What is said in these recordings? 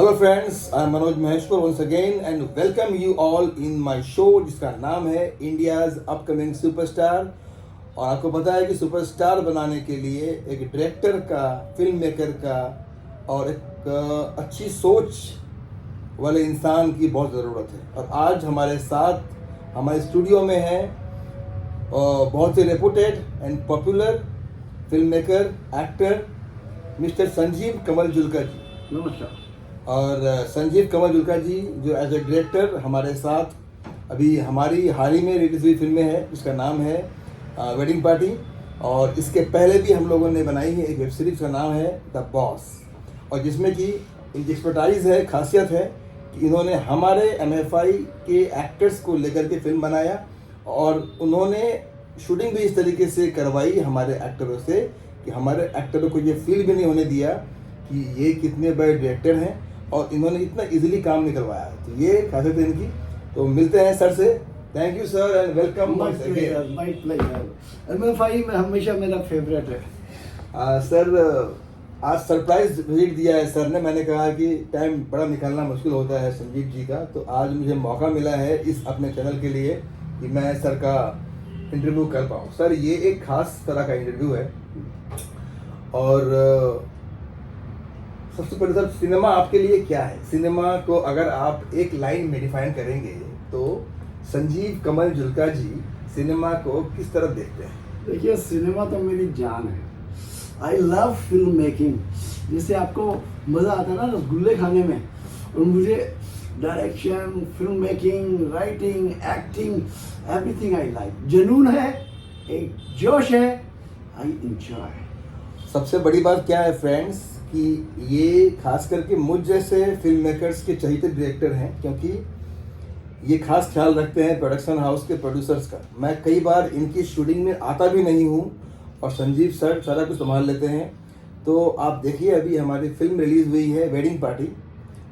Hello friends, I am Manoj Maheshwar once again and welcome you all in my show जिसका नाम है India's upcoming superstar. और आपको पता है कि सुपरस्टार बनाने के लिए एक डायरेक्टर का, फिल्म मेकर का और एक अच्छी सोच वाले इंसान की बहुत ज़रूरत है। और आज हमारे साथ हमारे स्टूडियो में है बहुत से reputed and popular film maker, actor mister Sanjeev Kamal Julka ji. नमस्कार। और संजीव कमल जुल्का जी जो एज ए डायरेक्टर हमारे साथ अभी हमारी हाल ही में रिलीज हुई फिल्में हैं जिसका नाम है वेडिंग पार्टी। और इसके पहले भी हम लोगों ने बनाई है एक वेब सीरीज का नाम है द बॉस, और जिसमें कि इनकी एक्सपर्टाइज है, खासियत है कि इन्होंने हमारे MFI के एक्टर्स को लेकर के फिल्म बनाया और उन्होंने शूटिंग भी इस तरीके से करवाई हमारे एक्टरों से कि हमारे एक्टरों को ये फील भी नहीं होने दिया कि ये कितने बड़े डायरेक्टर हैं, और इन्होंने इतना इजीली काम निकलवाया। तो ये खासियत है इनकी। तो मिलते हैं सर से। Thank you sir and welcome. My pleasure. MFI में हमेशा मेरा फेवरेट है। सर आज सरप्राइज विजिट दिया है सर ने। मैंने कहा कि टाइम बड़ा निकालना मुश्किल होता है संजीव जी का, तो आज मुझे मौका मिला है इस अपने चैनल के लिए कि मैं सर का इंटरव्यू कर पाऊँ। सर ये एक खास तरह का इंटरव्यू है। और सबसे पहले सर, सिनेमा आपके लिए क्या है? सिनेमा को अगर आप एक लाइन में डिफाइन करेंगे तो संजीव कमल जुल्का जी सिनेमा को किस तरह देखते हैं? देखिए, सिनेमा तो मेरी जान है। I love film making. जैसे आपको मज़ा आता है ना रसगुल्ले खाने में, और मुझे direction, film making, writing, acting, everything I like. जुनून है, एक जोश है, आई एंजॉय। सबसे बड़ी बात क्या है फ्रेंड्स कि ये खास करके मुझ जैसे फिल्म मेकर्स के चहेते डायरेक्टर हैं, क्योंकि ये खास ख्याल रखते हैं प्रोडक्शन हाउस के प्रोड्यूसर्स का। मैं कई बार इनकी शूटिंग में आता भी नहीं हूँ और संजीव सर सारा कुछ संभाल लेते हैं। तो आप देखिए, अभी हमारी फिल्म रिलीज़ हुई है वेडिंग पार्टी,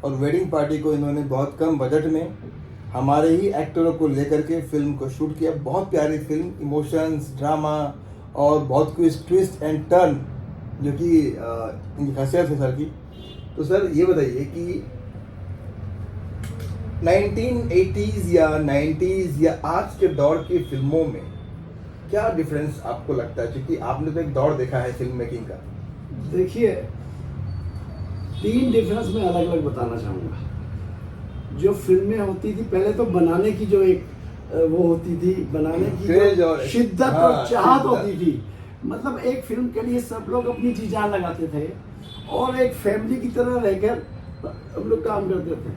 और वेडिंग पार्टी को इन्होंने बहुत कम बजट में हमारे ही एक्टरों को लेकर के फिल्म को शूट किया। बहुत प्यारी फिल्म, इमोशंस, ड्रामा और बहुत कुछ ट्विस्ट एंड टर्न जो कि इनकी खासियत है सर की। तो सर ये बताइए कि 1980s या 90s या आज के दौर की फिल्मों में क्या डिफरेंस आपको लगता है, क्योंकि आपने तो एक दौर देखा है फिल्म मेकिंग का? देखिए, 3 डिफरेंस मैं अलग अलग बताना चाहूँगा। जो फिल्में होती थी पहले, तो बनाने की जो एक वो होती थी, बनाने की शिद्दत और चाहत होती थी। मतलब एक फिल्म के लिए सब लोग अपनी जी जान लगाते थे और एक फैमिली की तरह रहकर हम लोग काम करते थे।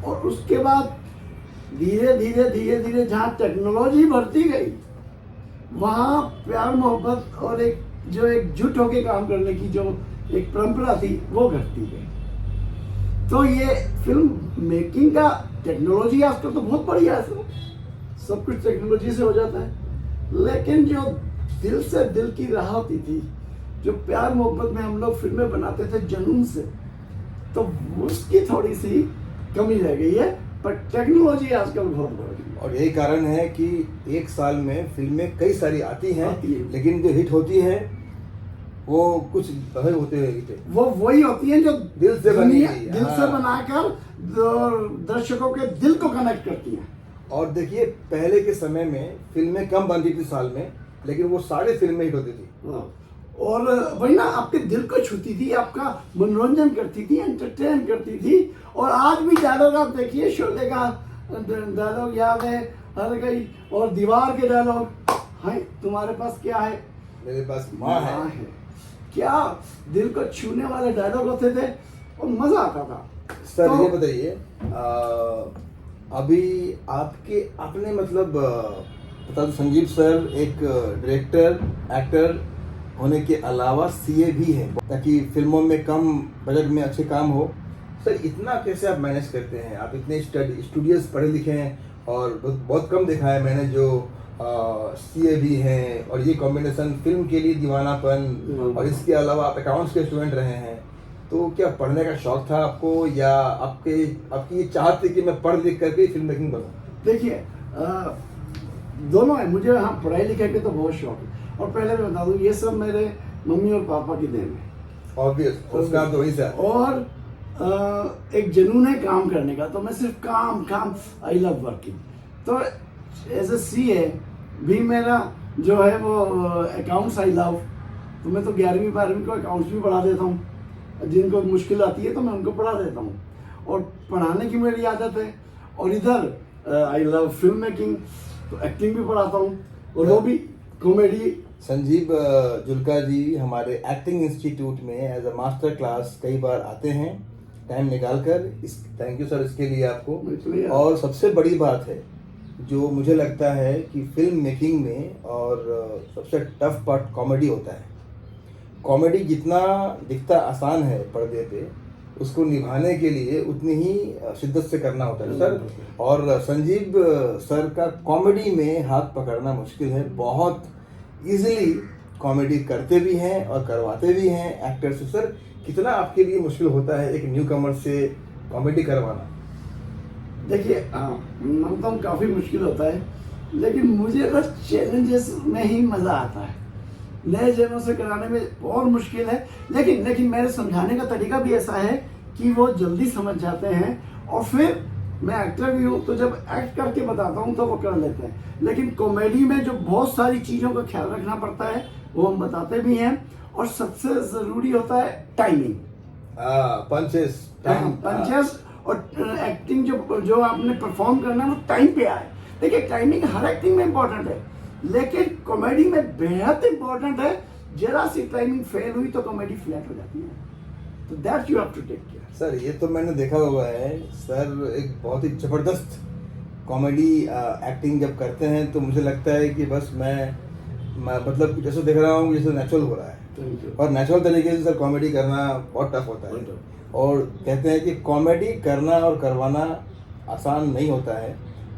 और उसके बाद धीरे धीरे जहाँ टेक्नोलॉजी बढ़ती गई, वहाँ प्यार मोहब्बत और एक जो एकजुट होकर काम करने की जो एक परंपरा थी वो घटती गई। तो ये फिल्म मेकिंग का टेक्नोलॉजी आजकल तो बहुत बढ़िया है, सब कुछ टेक्नोलॉजी से हो जाता है। लेकिन जो दिल से दिल की राह होती थी, जो प्यार मोहब्बत में हम लोग फिल्में बनाते थे जुनून से, तो उसकी थोड़ी सी कमी रह गई है। पर टेक्नोलॉजी आजकल बहुत बढ़ गई है। और यही कारण है कि एक साल में फिल्में कई सारी आती हैं, लेकिन जो हिट होती है वो कुछ होते हैं, वो वही होती हैं जो दिल से बनी है, दिल से बनाकर दर्शकों के दिल को कनेक्ट करती हैं। और देखिए, पहले के समय में फिल्में कम बनती थी साल में, लेकिन वो सारी फिल्में हिट होती थी। और वही ना, आपके दिल को छूती थी, आपका मनोरंजन करती थी, एंटरटेन करती थी। और आज भी डायलॉग आप देखिए, शोले का डायलॉग याद है हर कई, और दीवार के डायलॉग है, तुम्हारे पास क्या है, मेरे पास माँ है। क्या दिल को छूने वाले डायलॉग होते थे और मजा आता था। सर तो, ये बताइए, अभी आपके अपने मतलब बता दो, संजीव सर एक डायरेक्टर, एक्टर होने के अलावा CA भी है, ताकि फिल्मों में कम बजट में अच्छे काम हो। सर इतना कैसे आप मैनेज करते हैं? आप इतने स्टूडियोज पढ़े लिखे हैं, और बहुत कम देखा है मैंने जो CA भी हैं, और ये कॉम्बिनेशन फिल्म के लिए दीवानापन, और इसके अलावा आप अकाउंट्स के स्टूडेंट रहे हैं। तो क्या पढ़ने का शौक था आपको, या आपकी ये चाहत थी कि मैं पढ़ लिख करके फिल्म मेकिंग बनूं? देखिए, दोनों है। मुझे हाँ, पढ़ाई लिखाई के तो बहुत शौक है। और पहले मैं बता दूं, ये सब मेरे मम्मी और पापा की देन है। ऑब्वियस, उसका तो वही से। और एक जुनून है काम करने का, तो मैं सिर्फ काम काम, आई लव वर्किंग। तो एज ए सीए भी मेरा जो है वो अकाउंट्स आई लव, तो मैं तो 11वीं 12वीं को अकाउंट्स भी पढ़ा देता हूँ। जिनको मुश्किल आती है तो मैं उनको पढ़ा देता हूँ, और पढ़ाने की मेरी आदत है। और इधर आई लव फिल्म मेकिंग, तो एक्टिंग भी पढ़ाता हूँ, और वो भी कॉमेडी। संजीव जुल्का जी हमारे एक्टिंग इंस्टीट्यूट में एज अ मास्टर क्लास कई बार आते हैं टाइम निकाल कर। इस थैंक यू सर इसके लिए आपको। और सबसे बड़ी बात है जो मुझे लगता है कि फिल्म मेकिंग में और सबसे टफ पार्ट कॉमेडी होता है। कॉमेडी जितना दिखता आसान है पर्दे पे, उसको निभाने के लिए उतनी ही शिद्दत से करना होता है सर। और संजीव सर का कॉमेडी में हाथ पकड़ना मुश्किल है। बहुत इजीली कॉमेडी करते भी हैं और करवाते भी हैं एक्टर से। सर कितना आपके लिए मुश्किल होता है एक न्यू कमर से कॉमेडी करवाना? देखिए, मानता हूँ काफ़ी मुश्किल होता है, लेकिन मुझे बस चैलेंजेस में ही मज़ा आता है। नए जनों से कराने में और मुश्किल है, लेकिन मेरे समझाने का तरीका भी ऐसा है कि वो जल्दी समझ जाते हैं। और फिर मैं एक्टर भी हूँ, तो जब एक्ट करके बताता हूँ तो वो कर लेते हैं। लेकिन कॉमेडी में जो बहुत सारी चीज़ों का ख्याल रखना पड़ता है वो हम बताते भी हैं। और सबसे ज़रूरी होता है टाइमिंग, पंचेस। और एक्टिंग जो आपने परफॉर्म करना है वो टाइम पे आए। देखिए, टाइमिंग हर एक्टिंग में इम्पोर्टेंट है, लेकिन कॉमेडी में बेहद इम्पोर्टेंट है। जरा सी टाइमिंग फेल हुई तो कॉमेडी फ्लैट हो जाती है, तो that you have to take care. Sir ये तो मैंने देखा हुआ है सर, एक बहुत ही ज़बरदस्त कॉमेडी एक्टिंग जब करते हैं तो मुझे लगता है कि बस मैं मतलब जैसे देख रहा हूँ जैसे नेचुरल हो रहा है। और नेचुरल तरीके से सर कॉमेडी करना बहुत टफ होता है। और कहते हैं कि कॉमेडी करना और करवाना आसान नहीं होता है,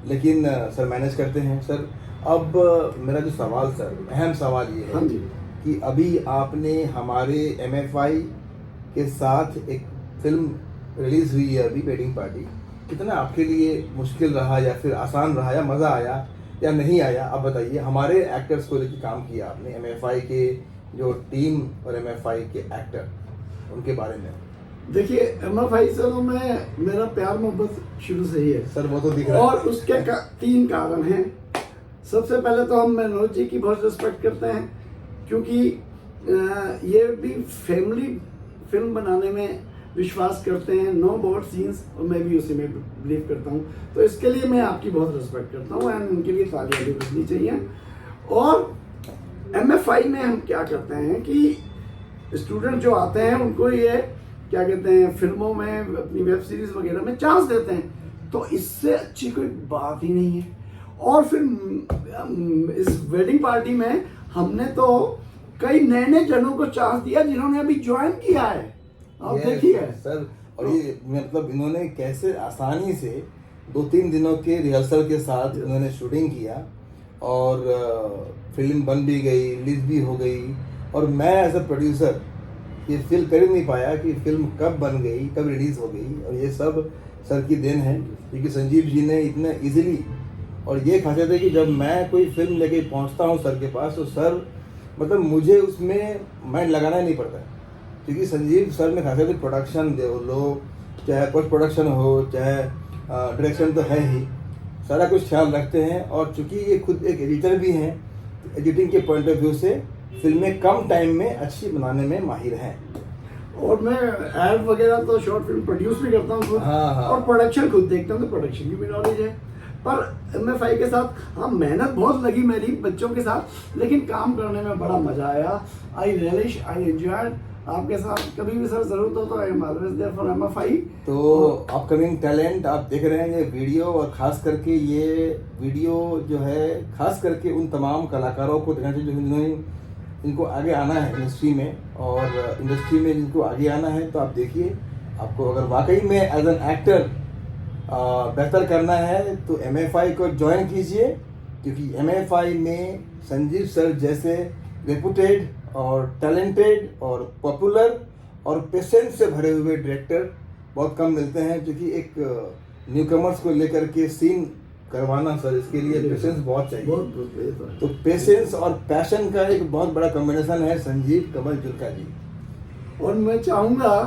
लेकिन सर मैनेज करते हैं। सर अब मेरा जो सवाल सर, अहम सवाल ये है कि अभी आपने हमारे MFI के साथ एक फिल्म रिलीज हुई है अभी, वेडिंग पार्टी। कितना आपके लिए मुश्किल रहा या फिर आसान रहा या मज़ा आया या नहीं आया, आप बताइए। हमारे एक्टर्स को लेकर काम किया आपने, MFI के जो टीम और MFI के एक्टर, उनके बारे में। देखिए, MFI से तो मेरा प्यार मोहब्बत शुरू से ही है सर, वो तो दिख रहा है। और उसके 3 कारण हैं। सबसे पहले तो हम मनोज जी की बहुत रिस्पेक्ट करते हैं, क्योंकि ये भी फैमिली फिल्म बनाने में विश्वास करते हैं, नो बोर्ड सीन्स, और मैं भी उसी में बिलीव करता हूँ। तो इसके लिए मैं आपकी बहुत रिस्पेक्ट करता हूँ, एंड उनके लिए तालियां भी बजनी चाहिए। और MFI में हम क्या करते हैं कि स्टूडेंट जो आते हैं उनको ये क्या कहते हैं, फिल्मों में, अपनी वेब सीरीज वगैरह में चांस देते हैं, तो इससे अच्छी कोई बात ही नहीं है। और फिर इस वेडिंग पार्टी में हमने तो कई नए जनों को चांस दिया जिन्होंने अभी ज्वाइन किया है, आप देखिए सर। और ये मतलब इन्होंने कैसे आसानी से 2-3 दिनों के रिहर्सल के साथ इन्होंने शूटिंग किया, और फिल्म बन भी गई, रिलीज भी हो गई। और मैं एज अ प्रोड्यूसर ये फील कर ही नहीं पाया कि फिल्म कब बन गई, कब रिलीज हो गई। और ये सब सर की देन है, क्योंकि संजीव जी ने इतना इजीली, और ये खासियत है कि जब मैं कोई फिल्म लेके पहुंचता हूं सर के पास, तो सर मतलब मुझे उसमें माइंड लगाना ही नहीं पड़ता, क्योंकि संजीव सर में खासियत है प्रोडक्शन दे लो, चाहे पोस्ट प्रोडक्शन हो, चाहे डायरेक्शन, तो है ही, सारा कुछ ख्याल रखते हैं। और चूंकि ये खुद एक एडिटर भी हैं, तो एडिटिंग के पॉइंट ऑफ व्यू से फिल्में कम टाइम में अच्छी बनाने में माहिर हैं। और मैं एड वगैरह तो शॉर्ट फिल्म प्रोड्यूस भी करता हूँ खुद, और प्रोडक्शन खुद देखता हूँ, तो प्रोडक्शन की भी नॉलेज है। पर MFI के साथ हाँ, मेहनत बहुत लगी मेरी बच्चों के साथ, लेकिन काम करने में बड़ा मजा आया। I relish, I enjoyed. आपके साथ कभी भी सर जरूरत हो तो I am always there for MFI। तो अपकमिंग टैलेंट आप देख रहे हैं ये वीडियो, और खास करके ये वीडियो जो है खास करके उन तमाम कलाकारों को देखना चाहिए जो इनको आगे आना है इंडस्ट्री में, और इंडस्ट्री में जिनको आगे आना है। तो आप देखिए, आपको अगर वाकई में एज एन एक्टर बेहतर करना है तो MFI को ज्वाइन कीजिए, क्योंकि MFI में संजीव सर जैसे रेपुटेड और टैलेंटेड और पॉपुलर और पेशेंस से भरे हुए डायरेक्टर बहुत कम मिलते हैं। क्योंकि एक न्यू कमर्स को लेकर के सीन करवाना सर, इसके लिए पेशेंस बहुत चाहिए। तो पेशेंस और पैशन का एक बहुत बड़ा कॉम्बिनेशन है संजीव कमल जुल्का जी। और मैं चाहूँगा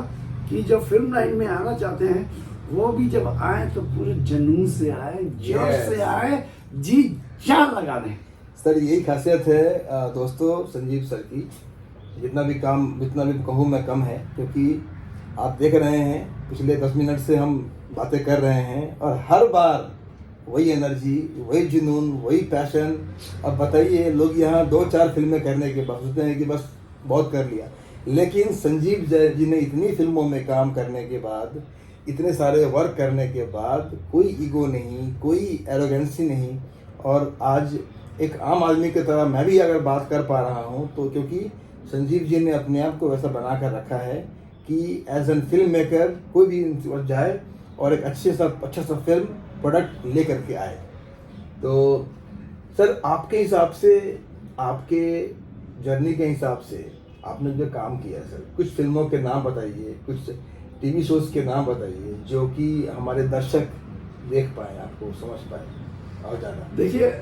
कि जो फिल्म लाइन में आना चाहते हैं वो भी जब आए तो पूरे जुनून से आए, जोश से आए, जी जान लगा दें। सर यही खासियत है दोस्तों संजीव सर की। जितना भी कहूँ मैं कम है, क्योंकि आप देख रहे हैं पिछले 10 मिनट से हम बातें कर रहे हैं और हर बार वही एनर्जी, वही जुनून, वही पैशन। अब बताइए, लोग यहाँ 2-4 फिल्में करने के बाद सोचते हैं कि बस बहुत कर लिया, लेकिन संजीव जी ने इतनी फिल्मों में काम करने के बाद, इतने सारे वर्क करने के बाद कोई ईगो नहीं, कोई एरोगेंसी नहीं, और आज एक आम आदमी की तरह मैं भी अगर बात कर पा रहा हूँ तो क्योंकि संजीव जी ने अपने आप को वैसा बना कर रखा है कि एज एन फिल्म मेकर कोई भी जाए और एक अच्छा सा फिल्म प्रोडक्ट ले करके आए। तो सर आपके हिसाब से, आपके जर्नी के हिसाब से आपने जो काम किया सर, कुछ फिल्मों के नाम बताइए, कुछ टीवी शोज के नाम बताइए जो कि हमारे दर्शक देख पाए, आपको समझ पाए और ज़्यादा। देखिए,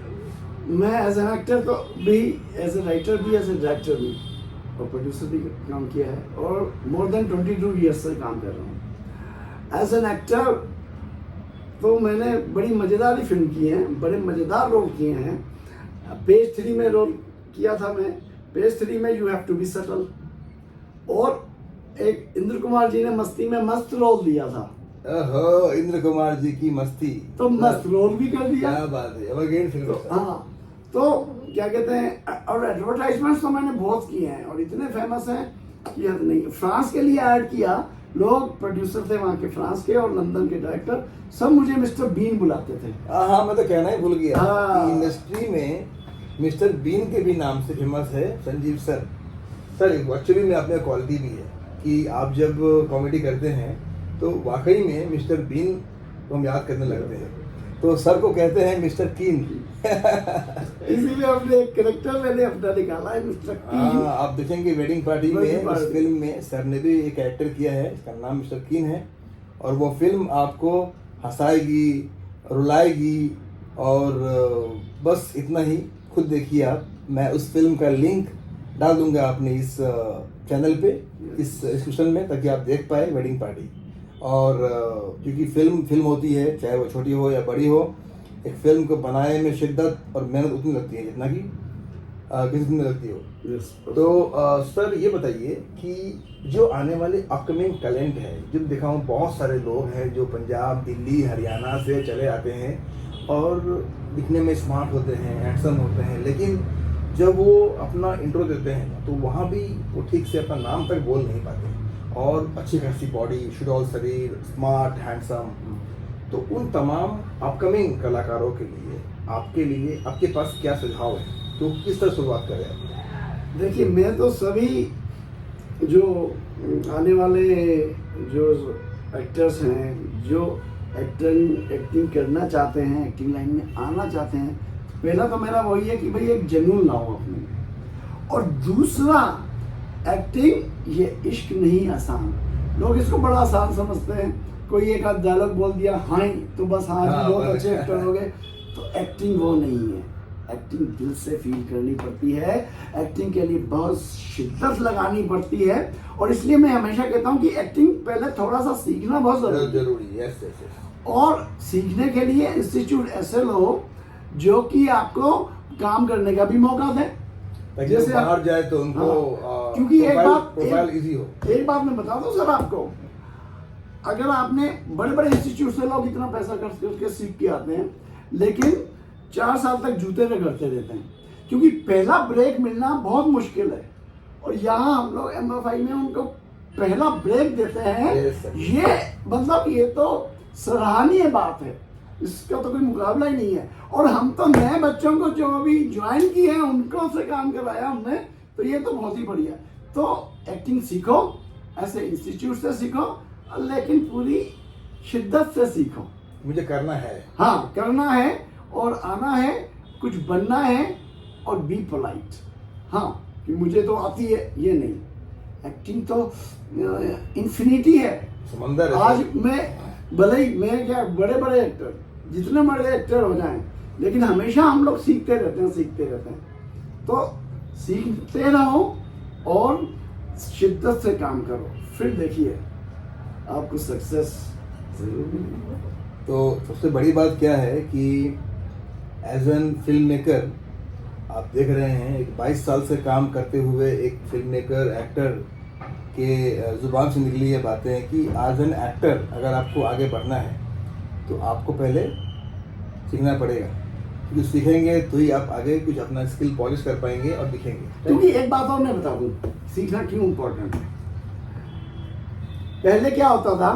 मैं एज एन एक्टर तो भी, एज ए राइटर भी, एज ए डायरेक्टर भी और प्रोड्यूसर भी काम किया है और मोर देन 22 ईयर्स से काम कर रहा हूँ। एज एन एक्टर तो मैंने बड़ी मज़ेदार फिल्म की हैं, बड़े मज़ेदार रोल किए हैं। पेज 3 में रोल किया था मैं, पेज 3 में you have to be subtle, और एक इंद्र कुमार जी ने मस्ती में मस्त रोल दिया था। ओहो, इंद्र कुमार जी की मस्ती, तो मस्त रोल भी कर दिया। क्या बात है, एवरग्रीन फिल्म। हाँ, तो क्या कहते हैं, और एडवर्टाइजमेंट्स तो मैंने बहुत किए हैं और इतने फेमस हैं कि हद नहीं। फ्रांस के लिए ऐड किया, लोग प्रोड्यूसर थे वहाँ के, फ्रांस के और लंदन के डायरेक्टर, सब मुझे मिस्टर बीन बुलाते थे। हाँ, मैं तो कहना ही भूल गया हाँ। इंडस्ट्री में मिस्टर बीन के भी नाम से फेमस है संजीव सर। सर एक्चुअली में अपने क्वालिटी भी है कि आप जब कॉमेडी करते हैं तो वाकई में मिस्टर बीन को हम याद करने लगते हैं, तो सर को कहते हैं मिस्टर कीन। इसीलिए अपने एक कैरेक्टर मैंने अपना निकाला है, मिस्टर कीन। हाँ, आप देखेंगे वेडिंग पार्टी में, इस फिल्म में सर ने भी एक कैरेक्टर किया है, इसका नाम मिस्टर कीन है, और वो फिल्म आपको हंसाएगी, रुलाएगी, और बस इतना ही। खुद देखिए आप, मैं उस फिल्म का लिंक डाल दूंगा अपने इस चैनल पे, इस डिस्क्रिप्शन में, ताकि आप देख पाए वेडिंग पार्टी। और क्योंकि फिल्म होती है, चाहे वो छोटी हो या बड़ी हो, एक फिल्म को बनाने में शिद्दत और मेहनत उतनी लगती है जितना कि किसी में लगती हो। तो सर ये बताइए कि जो आने वाले अपकमिंग टैलेंट है, जो दिखाऊँ, बहुत सारे लोग हैं जो पंजाब, दिल्ली, हरियाणा से चले आते हैं और दिखने में स्मार्ट होते हैं, हैंडसम होते हैं, लेकिन जब वो अपना इंट्रो देते हैं तो वहाँ भी वो ठीक से अपना नाम तक बोल नहीं पाते, और अच्छी खासी बॉडी, सुडौल शरीर, स्मार्ट, हैंडसम। तो उन तमाम अपकमिंग कलाकारों के लिए, आपके पास क्या सुझाव है, तो किस तरह शुरुआत करें? देखिए, मैं तो सभी जो आने वाले जो एक्टर्स हैं, जो एक्टिंग करना चाहते हैं, एक्टिंग लाइन में आना चाहते हैं, पहला तो मेरा वही है कि भाई एक जुनून लाओ अपने, और दूसरा एक्टिंग ये इश्क नहीं आसान। लोग इसको बड़ा आसान समझते हैं, कोई एक आध डायलॉग बोल दिया, हाँ तो बस हाँ जी बहुत अच्छे एक्टर हो गए। तो एक्टिंग वो नहीं है, एक्टिंग दिल से फील करनी पड़ती है, एक्टिंग के लिए बहुत शिद्दत लगानी पड़ती है, और इसलिए मैं हमेशा कहता हूँ कि एक्टिंग पहले थोड़ा सा सीखना बहुत जरूरी है। और सीखने के लिए इंस्टीट्यूट ऐसे लो जो कि आपको काम करने का भी मौका दे, जैसे बाहर जाए तो उनको हाँ, क्योंकि प्रोफाइल इजी हो। एक बात मैं बता दूं सर आपको, अगर आपने बड़े बड़े इंस्टीट्यूट से लोग इतना पैसा खर्च करके सीख के आते हैं, लेकिन 4 साल तक जूते रगड़ते रहते हैं, क्योंकि पहला ब्रेक मिलना बहुत मुश्किल है। और यहाँ हम लोग MFI में उनको पहला ब्रेक देते हैं। ये मतलब ये तो सराहनीय बात है, इसका तो कोई मुकाबला ही नहीं है। और हम तो नए बच्चों को जो अभी ज्वाइन किए हैं उनको से काम करवाया हमने, तो ये तो बहुत ही बढ़िया। तो एक्टिंग सीखो, ऐसे इंस्टीट्यूट से सीखो, लेकिन पूरी शिद्दत से सीखो। मुझे करना है, हाँ करना है, और आना है, कुछ बनना है, और बी पोलाइट। हाँ कि मुझे तो आती है ये नहीं, एक्टिंग तो इन्फिनिटी है, समंदर है। आज भले ही मैं क्या, बड़े बड़े एक्टर, जितने बड़े एक्टर हो जाएं, लेकिन हमेशा हम लोग सीखते रहते हैं। तो सीखते रहो और शिद्दत से काम करो, फिर देखिए आपको सक्सेस जरूर मिलेगी। तो सबसे बड़ी बात क्या है कि एज एन फिल्म मेकर आप देख रहे हैं, एक 22 साल से काम करते हुए एक फिल्म मेकर एक्टर के ज़ुबान से निकली ये बातें कि एज एन एक्टर अगर आपको आगे बढ़ना है तो आपको पहले सीखना पड़ेगा, क्योंकि सीखेंगे तो ही आप आगे कुछ अपना स्किल पॉलिश कर पाएंगे और दिखेंगे। क्योंकि एक बात और मैं बता दूं, सीखना क्यों इम्पोर्टेंट है। पहले क्या होता था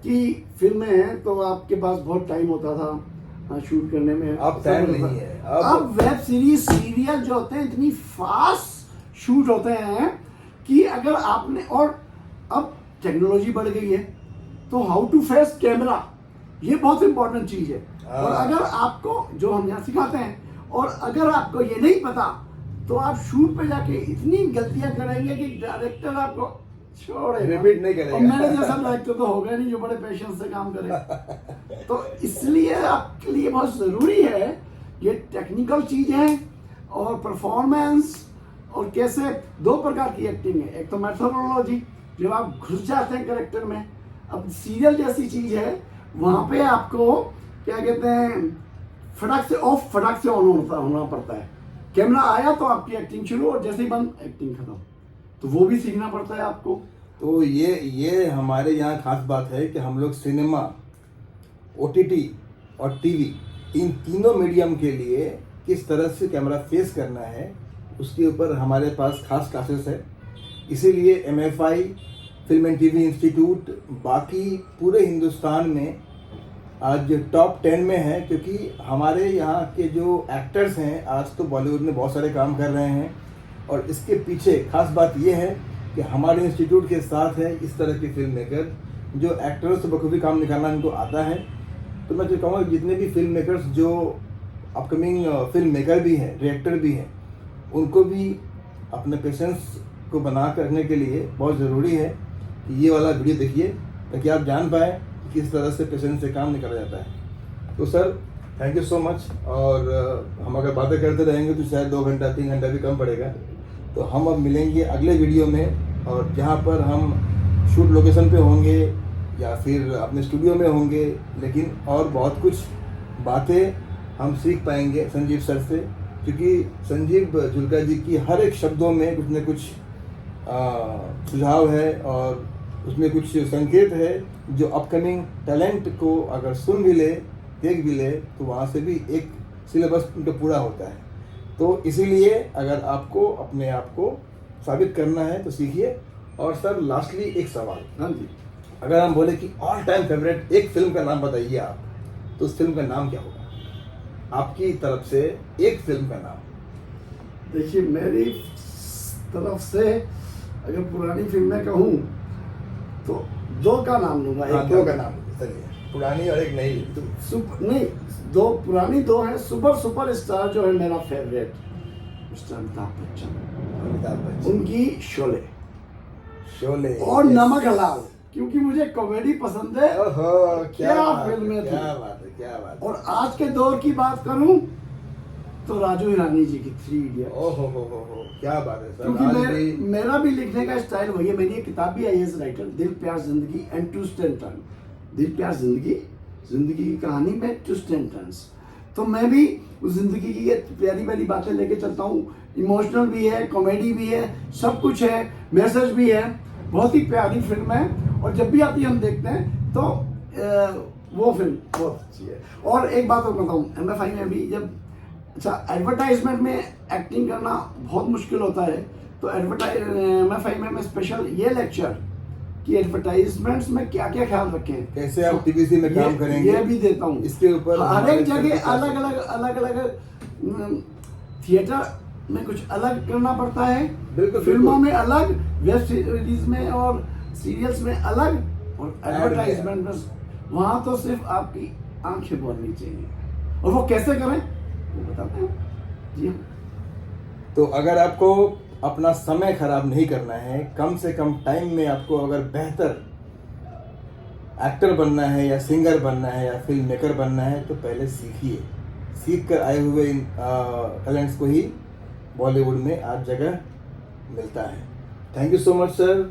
कि फिल्में हैं तो आपके पास बहुत टाइम होता था शूट करने में, अब टाइम नहीं है। अब वेब सीरीज सीरियल जो होते हैं इतनी फास्ट शूट होते हैं कि अगर आपने, और अब टेक्नोलॉजी बढ़ गई है तो हाउ टू फेस कैमरा ये बहुत इंपॉर्टेंट चीज है। और अगर आपको, जो हम यहाँ सिखाते हैं, और अगर आपको ये नहीं पता तो आप शूट पे जाके इतनी गलतियां करेंगे कि डायरेक्टर आपको छोड़े रिपीट नहीं करेगा। और मेरे जैसा डायरेक्टर तो होगा नहीं जो बड़े पेशेंस से काम करे। तो इसलिए आपके लिए बहुत जरूरी है ये टेक्निकल चीजें और परफॉर्मेंस, और कैसे दो प्रकार की एक्टिंग है। एक तो मेथोडोलॉजी, जब आप घुस जाते हैं कैरेक्टर में। अब सीरियल जैसी चीज है, वहां पे आपको क्या कहते हैं, फटाक से ऑफ फटाक से ऑन होना पड़ता है। कैमरा आया तो आपकी एक्टिंग शुरू, और जैसे ही बंद एक्टिंग खत्म, तो वो भी सीखना पड़ता है आपको। तो ये हमारे यहाँ खास बात है कि हम लोग सिनेमा, OTT और टीवी, इन तीनों मीडियम के लिए किस तरह से कैमरा फेस करना है उसके ऊपर हमारे पास खास क्लासेस है। इसीलिए MFI film and TV institute बाकी पूरे हिंदुस्तान में आज टॉप 10 में है, क्योंकि हमारे यहाँ के जो एक्टर्स हैं आज तो बॉलीवुड में बहुत सारे काम कर रहे हैं। और इसके पीछे खास बात यह है कि हमारे इंस्टीट्यूट के साथ है इस तरह के फिल्म मेकर जो एक्टर्स से बखूबी काम निकालना इनको आता है। तो मैं तो कहूँगा जितने भी फिल्म मेकर्स जो अपकमिंग फिल्म मेकर भी हैं, डायरेक्टर भी हैं, उनको भी अपने पेशेंस को बना करने के लिए बहुत ज़रूरी है कि ये वाला वीडियो देखिए, ताकि आप जान पाएँ कि किस तरह से पेशेंस से काम निकाला जाता है। तो sir thank you so much. और हम अगर बातें करते रहेंगे तो शायद 2 घंटा 3 घंटा भी कम पड़ेगा। तो हम अब मिलेंगे अगले वीडियो में, और जहाँ पर हम शूट लोकेशन पे होंगे या फिर अपने स्टूडियो में होंगे, लेकिन और बहुत कुछ बातें हम सीख पाएंगे संजीव सर से, क्योंकि संजीव जुल्का जी की हर एक शब्दों में कुछ न कुछ सुझाव है और उसमें कुछ संकेत है जो अपकमिंग टैलेंट को अगर सुन भी ले, देख भी ले, तो वहाँ से भी एक सिलेबस उनका पूरा होता है। तो इसीलिए अगर आपको अपने आप को साबित करना है तो सीखिए। और सर लास्टली एक सवाल, हाँ जी, अगर हम बोले कि ऑल टाइम फेवरेट एक फिल्म का नाम बताइए आप, तो उस फिल्म का नाम क्या होगा आपकी तरफ से? एक फिल्म का नाम। देखिए मेरी तरफ से अगर पुरानी फिल्में कहूँ तो 2 का नाम लूंगा। हाँ, 2 का नाम चलिए, पुरानी और एक नई। नहीं, 2 पुरानी 2 है। सुपर स्टार जो है मेरा फेवरेट, मिस्टर अमिताभ बच्चन, उनकी शोले और नमक हलाल, क्योंकि मुझे कॉमेडी पसंद है। ओहो, क्या फिल्में थी, क्या बात है, क्या बात है। और आज के दौर की बात करूं तो राजू हिरानी जी की 3 इडियट। ओहो हो, क्या बात है सर। क्योंकि मेरा भी लिखने का स्टाइल वही है। मेरी एक किताब भी आई है राइटर, दिल प्यार जिंदगी एंड ट्विस्ट एंड टर्न। दिल प्यार जिंदगी, जिंदगी की कहानी में ट्विस्ट एंड टर्न्स। तो मैं भी उस जिंदगी की ये प्यारी प्यारी बातें लेके चलता हूँ। इमोशनल भी है, कॉमेडी भी है, सब कुछ है, मैसेज भी है। बहुत ही प्यारी फिल्म है, और जब भी आती है हम देखते हैं तो वो फिल्म बहुत अच्छी है। और एक बात और बताऊँ, MFI में भी जब, अच्छा, एडवर्टाइजमेंट में एक्टिंग करना बहुत मुश्किल होता है, तो MFI में मैं स्पेशल ये लेक्चर कि एडवर्टाइजमेंट्स में क्या क्या ख्याल रखें, कैसे आप TVC में काम करेंगे, ये भी देता हूँ। इसके ऊपर हर एक जगह अलग अलग थिएटर में कुछ अलग करना पड़ता है, बिल्कुल, फिल्मों में अलग, वेब सीरीज में और सीरियल्स में अलग, और एडवर्टाइजमेंट में वहाँ तो सिर्फ आपकी आंखें बोलनी चाहिए। और वो कैसे करें वो बताते हैं जी। तो अगर आपको अपना समय खराब नहीं करना है, कम से कम टाइम में आपको अगर बेहतर एक्टर बनना है या सिंगर बनना है या फिल्म मेकर बनना है, तो पहले सीखिए। सीख कर आए हुए इन टैलेंट्स को ही बॉलीवुड में आज जगह मिलता है। Thank you so much sir.